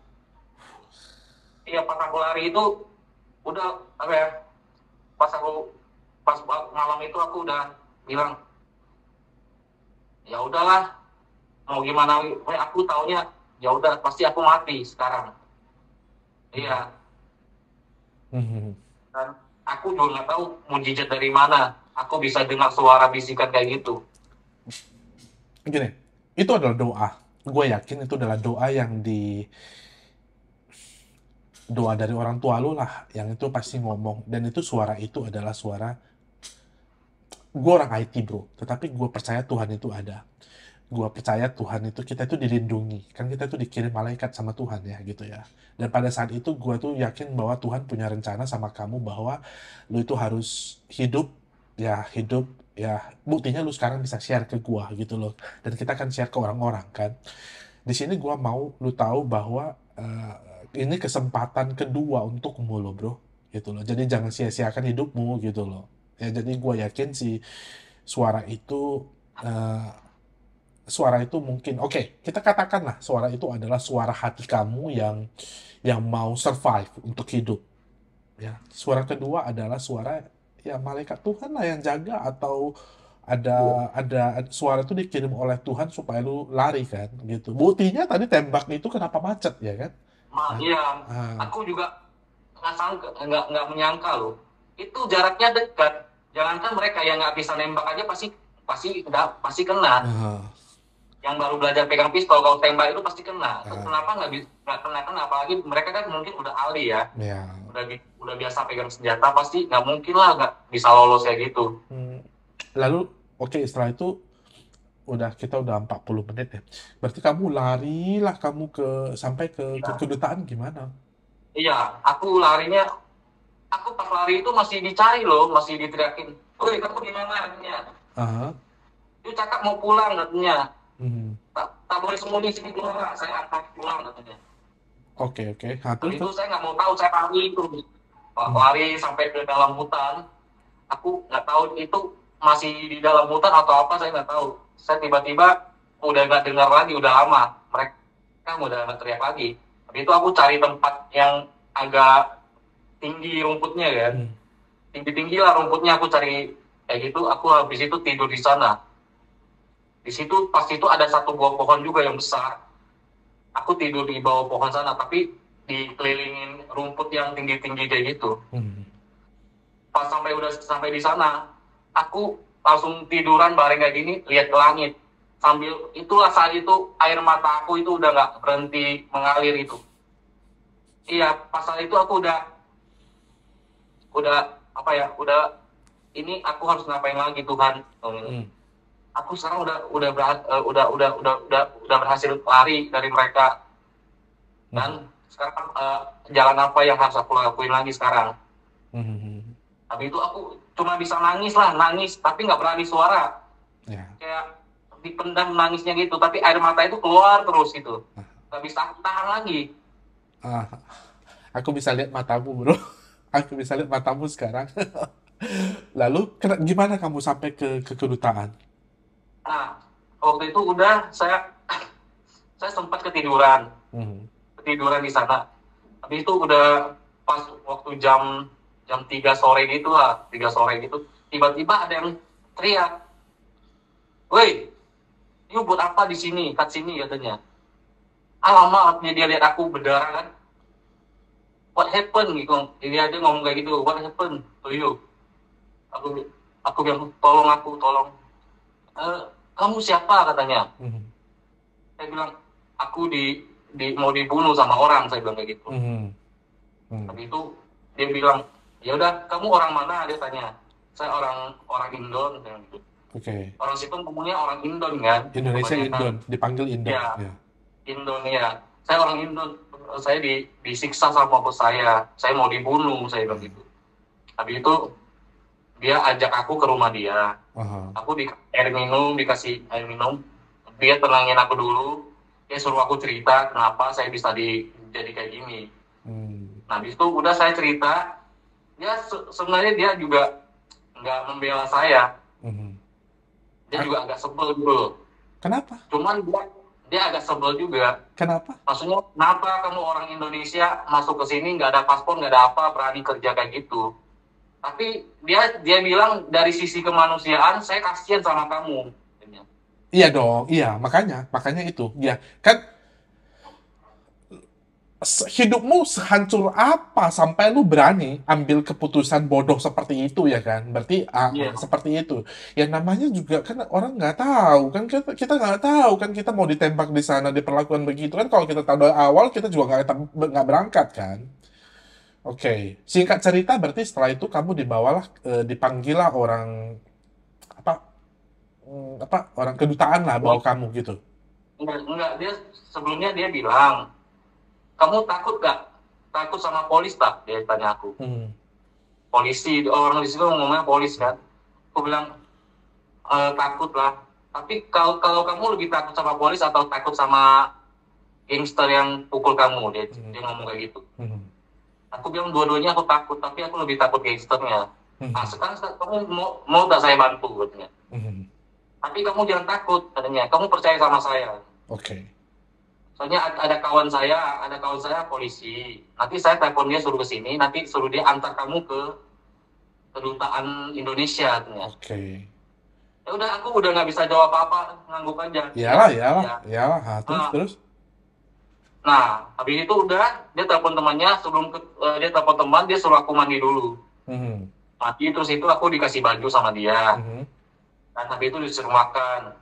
Iya, pas aku lari itu udah apa ya, pas aku pas malam itu aku udah bilang ya udahlah, mau gimana lagi. Aku taunya ya udah pasti aku mati sekarang. Iya, Mhm. dan aku juga nggak tahu mujizat dari mana. aku bisa dengar suara bisikan kayak gitu. Gini, itu adalah doa. Gue yakin itu adalah doa doa dari orang tua lu lah, yang itu pasti ngomong. Dan itu suara itu adalah suara, gue orang IT bro, tetapi gue percaya Tuhan itu ada. Gue percaya Tuhan itu, kita itu dilindungi. Kan kita itu dikirim malaikat sama Tuhan ya gitu ya. Dan pada saat itu gue tuh yakin bahwa Tuhan punya rencana sama kamu bahwa lu itu harus hidup ya, buktinya lu sekarang bisa share ke gue gitu loh. Dan kita akan share ke orang-orang kan. Di sini gue mau lu tahu bahwa ini kesempatan kedua untukmu loh bro, gitu loh. Jadi jangan sia-siakan hidupmu gitu loh. Ya jadi gue yakin si suara itu eh, suara itu mungkin oke, kita katakanlah suara itu adalah suara hati kamu yang mau survive untuk hidup. Ya, suara kedua adalah suara ya malaikat Tuhan lah yang jaga, atau ada suara itu dikirim oleh Tuhan supaya lu lari kan gitu. Buktinya tadi tembak itu kenapa macet ya kan? Nah, Iya, ah, aku juga nggak menyangka loh. Itu jaraknya dekat. Jangankan mereka yang nggak bisa nembak aja pasti pasti kena. ah, Yang baru belajar pegang pistol kalau tembak itu pasti kena. ah, Kenapa nggak kena? Apalagi mereka kan mungkin udah ahli ya, ya. udah biasa pegang senjata, pasti nggak mungkin lah nggak bisa lolos kayak gitu. Hmm. Lalu oke, setelah itu kita udah 40 menit ya. Berarti kamu larilah kamu sampai ke Iya, kedutaan gimana? iya, aku pas lari itu masih dicari loh, masih diteriakin, "Woi, kamu di mana?" katanya. Aha. Itu cakap mau pulang katanya. Hmm. Tak boleh sembunyi sini keluar, saya akan pulang katanya. Oke, oke. Nah, Tapi terus itu tuh. saya nggak mau tahu, saya lari itu, Hmm. lari sampai ke dalam hutan. Aku nggak tahu itu masih di dalam hutan atau apa, saya nggak tahu. Saya tiba-tiba udah nggak dengar lagi, udah lama mereka udah nggak teriak lagi. Tapi itu aku cari tempat yang agak tinggi rumputnya kan, Hmm. tinggi lah rumputnya, aku cari kayak gitu. Aku habis itu tidur di sana. Di situ pas itu ada satu buah pohon juga yang besar. Aku tidur di bawah pohon sana, tapi dikelilingin rumput yang tinggi-tinggi kayak gitu. Hmm. Pas sampai di sana, aku langsung tiduran bareng kayak gini, lihat ke langit. Sambil itulah saat itu air mata aku itu udah nggak berhenti mengalir itu. Iya, pas saat itu aku udah apa ya, ini aku harus ngapain lagi Tuhan. Hmm. Aku sekarang udah berhasil lari dari mereka, Hmm. dan sekarang jalan apa yang harus aku lakuin lagi sekarang. Hmm. Tapi itu aku cuma bisa nangis tapi nggak berani suara, Ya. kayak dipendam nangisnya gitu, tapi air mata itu keluar terus gitu, nggak bisa tahan lagi. Ah, aku bisa lihat matamu, bro. Aku bisa lihat matamu sekarang. Lalu, gimana kamu sampai ke kedutaan? Nah, waktu itu udah saya sempat Hmm. ketiduran di sana. Habis itu udah pas waktu jam jam 3 sore gitu lah, 3 sore gitu, tiba-tiba ada yang teriak, "Woi, ini buat apa di sini? Kat sini," katanya. Alamak, dia lihat aku berdarah kan. "What happened?" gitu. Dia aja ngomong kayak gitu. "What happened to you?" Aku aku bilang, tolong. "Eh, kamu siapa?" katanya. Hmm. Saya bilang, "Aku di mau dibunuh sama orang," saya bilang kayak gitu. Hmm. Hmm. Tapi itu dia bilang, "Ya udah, kamu orang mana?" dia tanya. "Saya orang Indon," saya bilang gitu. Oke. Orang situ ngomongnya orang Indon kan, Indonesia kebanyakan. Indon, dipanggil Indon. Ya, Ya. Indonesia. Saya orang Indon. Saya disiksa sama bos saya. Saya mau dibunuh, saya bilang gitu. Habis itu dia ajak aku ke rumah dia. Aha. Aku dikasih air minum. Dia tenangin aku dulu. Dia suruh aku cerita kenapa saya bisa jadi kayak gini. Hmm. Nah, habis itu udah saya cerita. Dia sebenarnya dia juga nggak membela saya. Hmm. Dia juga agak sebel gitu. Kenapa? Cuman dia agak sebel juga. Kenapa? Maksudnya, kenapa kamu orang Indonesia masuk ke sini nggak ada paspor, nggak ada apa, berani kerja kayak gitu? Tapi dia bilang dari sisi kemanusiaan, saya kasihan sama kamu. Iya dong, iya, makanya itu. Ya, kan hidupmu sehancur apa sampai lu berani ambil keputusan bodoh seperti itu ya kan? Berarti Iya. seperti itu. Ya namanya juga kan orang nggak tahu kan, kita nggak tahu kan, kita mau ditembak di sana diperlakukan begitu kan, kalau kita tahu dari awal kita juga nggak berangkat kan. Oke, singkat cerita berarti setelah itu kamu dibawalah, dipanggillah orang apa, apa orang kedutaan lah bawa kamu gitu. Enggak, dia sebelumnya dia bilang, kamu takut gak? Takut sama polis tak? Dia tanya aku. Hmm. Polisi, orang di situ ngomongnya polis kan. Aku bilang, takut lah. Tapi kalau kalau kamu lebih takut sama polis atau takut sama gangster yang pukul kamu, dia ngomong kayak gitu. Hmm. Aku bilang dua-duanya aku takut, tapi aku lebih takut gangsternya. Hmm. Ah, sekarang kamu mau gak saya bantu katanya. Hmm. Tapi kamu jangan takut katanya. Kamu percaya sama saya. Oke. Soalnya ada kawan saya polisi. Nanti saya telepon dia suruh ke sini, nanti suruh dia antar kamu ke kedutaan Indonesia katanya. Oke. Ya udah, aku udah nggak bisa jawab apa-apa, ngangguk aja. Iyalah, Ya, iyalah, ya. iyalah. Terus, Nah, terus. habis itu udah dia telepon temannya dia telepon teman, dia suruh aku mandi dulu. Hmm. Mandi terus itu aku dikasih baju sama dia. Hmm. Dan habis itu disuruh makan.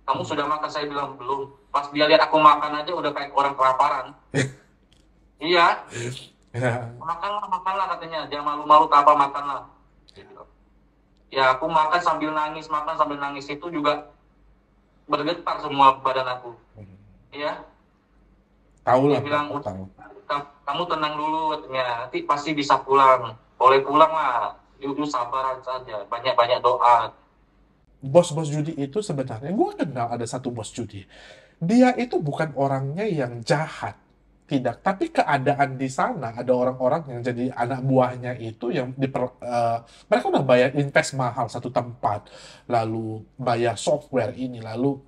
Kamu sudah makan? Saya bilang belum. Pas dia lihat aku makan aja udah kayak orang kelaparan. Iya, Ya. makanlah katanya. Jangan malu-malu, apa makanlah. Gitu. Ya aku makan sambil nangis itu juga bergetar semua badan aku. Iya, Tahu dia lah, bilang tahu. kamu tenang dulu katanya. Nanti pasti bisa pulang. Boleh pulang lah. Itu sabar saja. Banyak-banyak doa. Bos-bos judi itu sebenarnya, gue kenal ada satu bos judi. Dia itu bukan orangnya yang jahat, tidak. Tapi keadaan di sana ada orang-orang yang jadi anak buahnya itu yang mereka udah bayar invest mahal satu tempat, lalu bayar software ini, lalu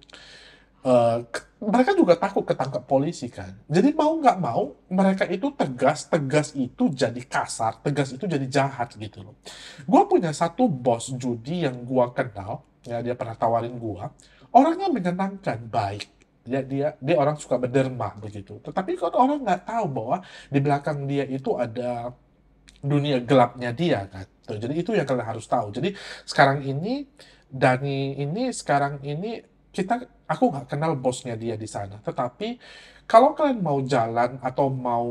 mereka juga takut ketangkap polisi kan. Jadi mau nggak mau mereka itu tegas, tegas itu jadi kasar, tegas itu jadi jahat gitu loh. Gue punya satu bos judi yang gue kenal, ya dia pernah tawarin gue. Orangnya menyenangkan, baik. Dia orang suka berderma begitu. Tetapi kalau orang nggak tahu bahwa di belakang dia itu ada dunia gelapnya dia kan. Tuh, jadi itu yang kalian harus tahu. Jadi sekarang ini Dani ini sekarang ini aku nggak kenal bosnya dia di sana. Tetapi kalau kalian mau jalan atau mau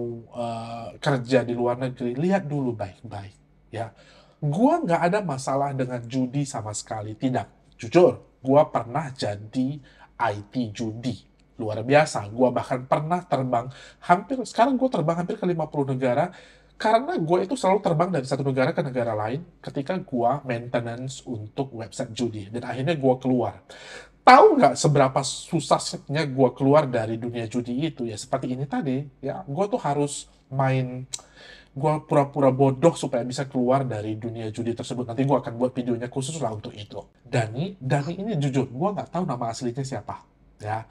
kerja di luar negeri, lihat dulu baik-baik ya. Gua nggak ada masalah dengan judi sama sekali, tidak. Jujur, gua pernah jadi IT judi. Luar biasa. Gua bahkan pernah terbang sekarang gue terbang hampir ke 50 negara karena gue itu selalu terbang dari satu negara ke negara lain ketika gue maintenance untuk website judi. Dan akhirnya gue keluar. Tahu nggak seberapa susahnya gue keluar dari dunia judi itu? Ya seperti ini tadi. Ya, gue tuh harus gue pura-pura bodoh supaya bisa keluar dari dunia judi tersebut. Nanti gue akan buat videonya khusus lah untuk itu. Dani ini jujur, gue nggak tahu nama aslinya siapa. Ya,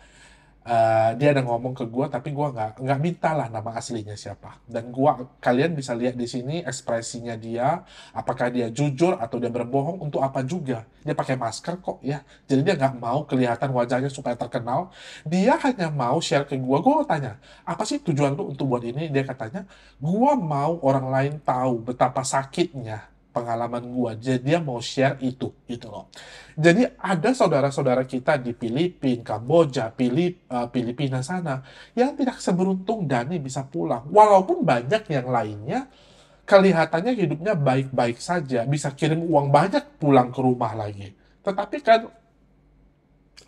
dia ada ngomong ke gue, tapi gue nggak minta lah nama aslinya siapa. Dan kalian bisa lihat di sini ekspresinya dia, apakah dia jujur atau dia berbohong untuk apa juga. Dia pakai masker kok ya, jadi dia nggak mau kelihatan wajahnya supaya terkenal. Dia hanya mau share ke gue. Gue tanya, apa sih tujuan lu untuk buat ini? Dia katanya, gue mau orang lain tahu betapa sakitnya pengalaman gue. Jadi dia mau share itu, gitu loh. Jadi ada saudara-saudara kita di Filipina, Kamboja, Filipina sana yang tidak seberuntung Dani bisa pulang. Walaupun banyak yang lainnya kelihatannya hidupnya baik-baik saja, bisa kirim uang banyak pulang ke rumah lagi. Tetapi kan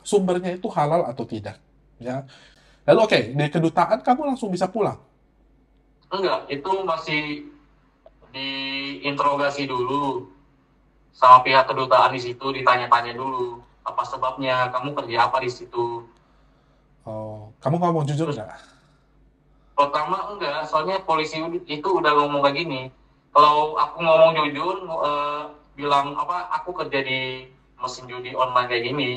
sumbernya itu halal atau tidak, ya. Lalu oke, di kedutaan kamu langsung bisa pulang. Enggak, itu masih diinterogasi dulu sama pihak kedutaan di situ, ditanya-tanya dulu apa sebabnya, kamu kerja apa di situ. Oh, kamu ngomong jujur Terus nggak? pertama enggak, soalnya polisi itu udah ngomong kayak gini. Kalau aku ngomong jujur, bilang apa aku kerja di mesin judi online kayak gini,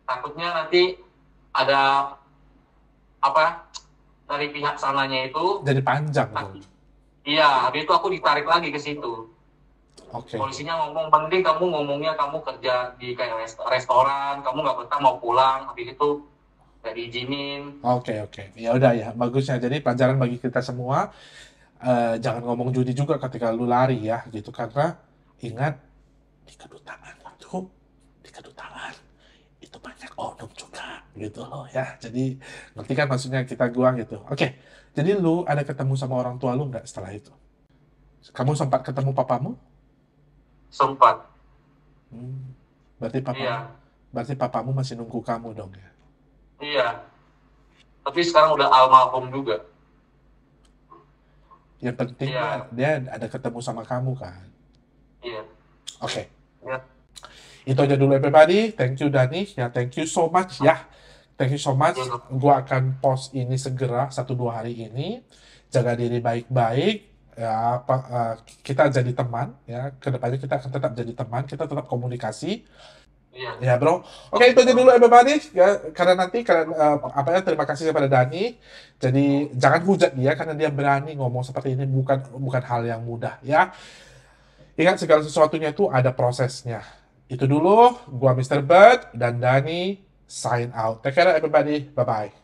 takutnya nanti ada apa dari pihak sananya itu. Jadi panjang tuh. Iya, habis itu aku ditarik lagi ke situ. Oke. Polisinya ngomong, penting kamu ngomongnya kamu kerja di kayak restoran, kamu nggak betah mau pulang. Habis itu nggak diizinin. Oke, oke. Ya udah ya, bagusnya. Jadi pelajaran bagi kita semua, jangan ngomong judi juga ketika lu lari ya, gitu. Karena ingat di kedutaan itu, di kedutaan itu banyak oknum juga, gitu loh ya. Jadi ngerti kan maksudnya kita gua gitu. Oke. Jadi lu ada ketemu sama orang tua lu nggak setelah itu? Kamu sempat ketemu papamu? Sempat. Hmm. Berarti papamu, Iya, berarti papamu masih nunggu kamu dong ya. iya. Tapi sekarang udah almarhum juga. Yang penting dia, Iya, dia ada ketemu sama kamu kan. iya, Oke. iya. Itu aja dulu everybody. Thank you Dani. Ya, thank you so much ya. Thank you so much. Iya, Gua akan post ini segera 1-2 hari ini. Jaga diri baik-baik. Ya, kita jadi teman ya. Kedepannya kita akan tetap jadi teman. Kita tetap komunikasi. iya. Ya bro. Oke itu aja dulu everybody. Ya, karena nanti kalian apa ya terima kasih kepada Dani. Jadi jangan hujat dia karena dia berani ngomong seperti ini bukan bukan hal yang mudah ya. Ingat segala sesuatunya itu ada prosesnya. Itu dulu, gua Mr. Bird dan Dani sign out. Take care everybody. Bye-bye.